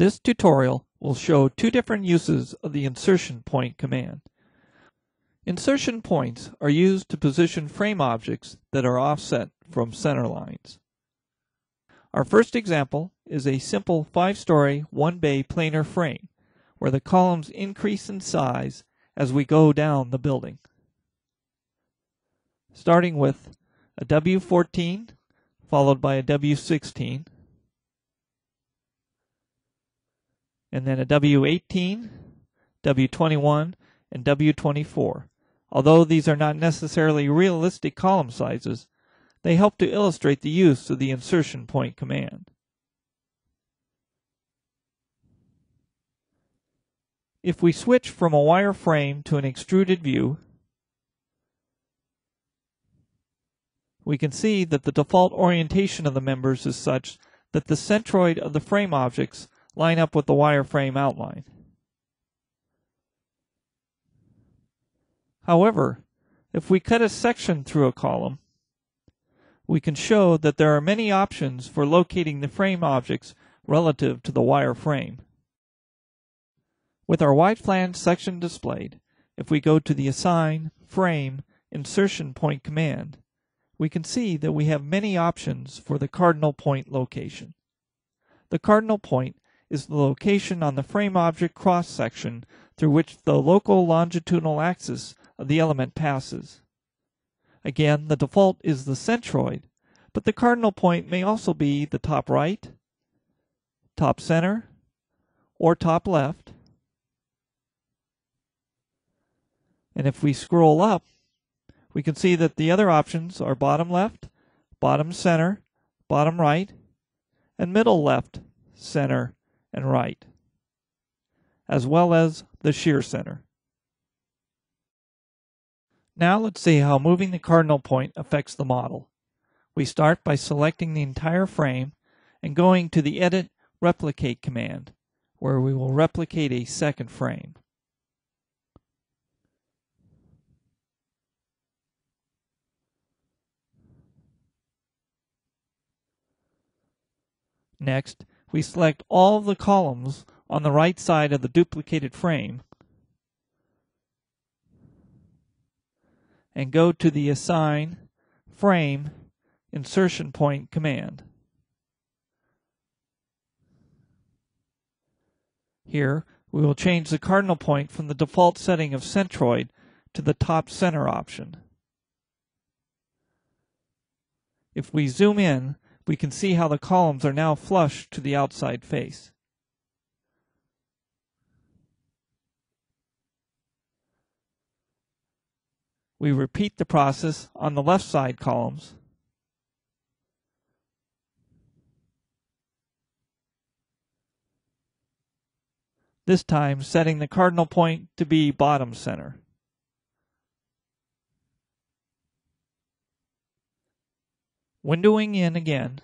This tutorial will show two different uses of the insertion point command. Insertion points are used to position frame objects that are offset from center lines. Our first example is a simple 5-story, 1-bay planar frame where the columns increase in size as we go down the building. Starting with a W14 followed by a W16, and then a W18, W21, and W24. Although these are not necessarily realistic column sizes, they help to illustrate the use of the insertion point command. If we switch from a wireframe to an extruded view, we can see that the default orientation of the members is such that the centroid of the frame objects line up with the wireframe outline. However, if we cut a section through a column, we can show that there are many options for locating the frame objects relative to the wireframe. With our wide flange section displayed, if we go to the Assign, Frame, Insertion Point command, we can see that we have many options for the cardinal point location. The cardinal point is the location on the frame object cross-section through which the local longitudinal axis of the element passes. Again, the default is the centroid, but the cardinal point may also be the top right, top center, or top left. And if we scroll up, we can see that the other options are bottom left, bottom center, bottom right, and middle left, center, and right, as well as the shear center. Now let's see how moving the cardinal point affects the model. We start by selecting the entire frame and going to the Edit Replicate command, where we will replicate a second frame. Next, we select all of the columns on the right side of the duplicated frame and go to the Assign, Frame, Insertion Point command. Here, we will change the cardinal point from the default setting of centroid to the top center option. If we zoom in, we can see how the columns are now flush to the outside face. We repeat the process on the left side columns. This time setting the cardinal point to be bottom center. Windowing in again,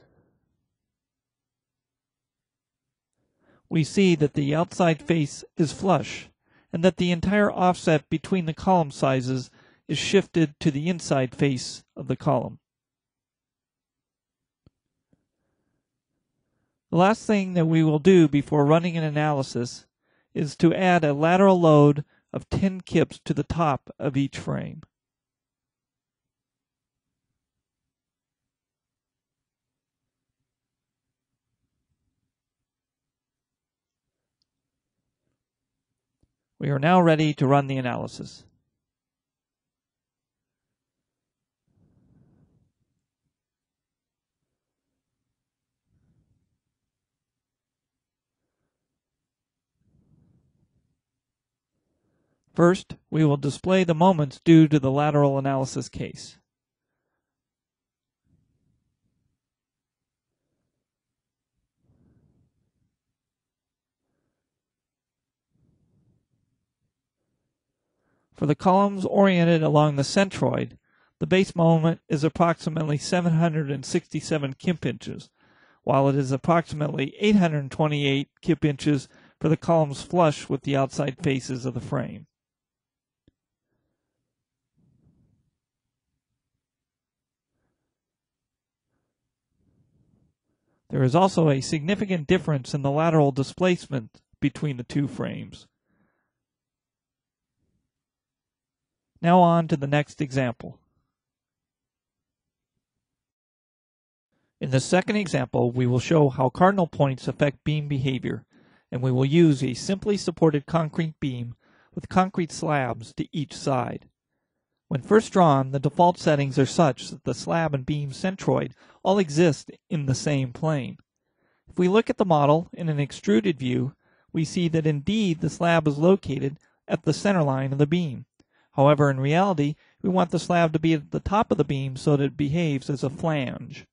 we see that the outside face is flush and that the entire offset between the column sizes is shifted to the inside face of the column. The last thing that we will do before running an analysis is to add a lateral load of 10 kips to the top of each frame. We are now ready to run the analysis. First, we will display the moments due to the lateral analysis case. For the columns oriented along the centroid, the base moment is approximately 767 kip inches, while it is approximately 828 kip inches for the columns flush with the outside faces of the frame. There is also a significant difference in the lateral displacement between the two frames. Now on to the next example. In the second example, we will show how cardinal points affect beam behavior, and we will use a simply supported concrete beam with concrete slabs to each side. When first drawn, the default settings are such that the slab and beam centroid all exist in the same plane. If we look at the model in an extruded view, we see that indeed the slab is located at the center line of the beam. However, in reality, we want the slab to be at the top of the beam so that it behaves as a flange.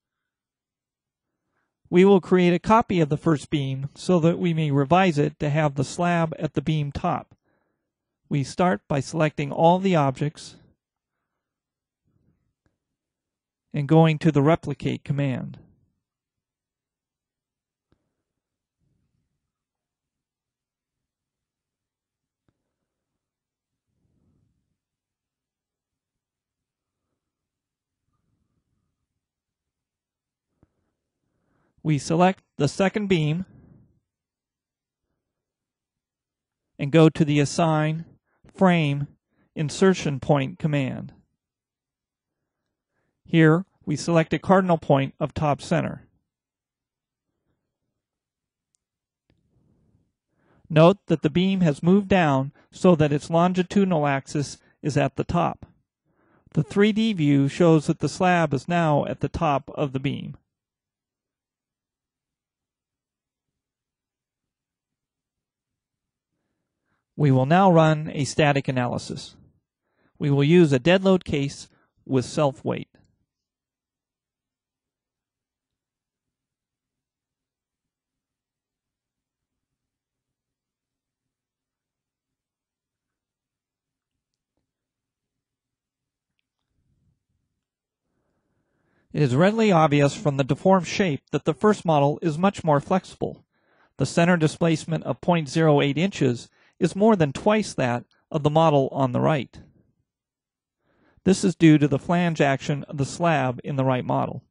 We will create a copy of the first beam so that we may revise it to have the slab at the beam top. We start by selecting all the objects and going to the replicate command. We select the second beam and go to the Assign Frame Insertion Point command. Here, we select a cardinal point of top center. Note that the beam has moved down so that its longitudinal axis is at the top. The 3D view shows that the slab is now at the top of the beam. We will now run a static analysis. We will use a dead load case with self-weight. It is readily obvious from the deformed shape that the first model is much more flexible. The center displacement of 0.08 inches is more than twice that of the model on the right. This is due to the flange action of the slab in the right model.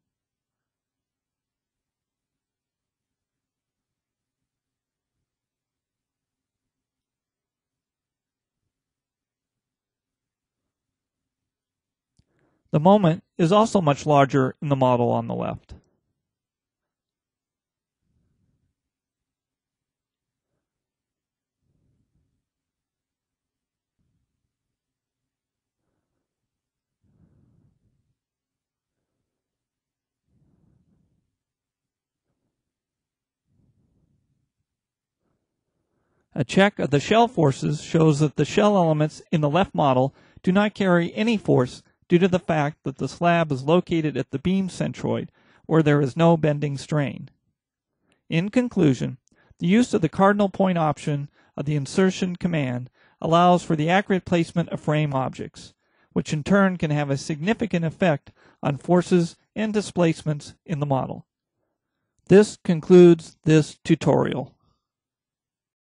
The moment is also much larger in the model on the left. A check of the shell forces shows that the shell elements in the left model do not carry any force due to the fact that the slab is located at the beam centroid, where there is no bending strain. In conclusion, the use of the cardinal point option of the insertion command allows for the accurate placement of frame objects, which in turn can have a significant effect on forces and displacements in the model. This concludes this tutorial.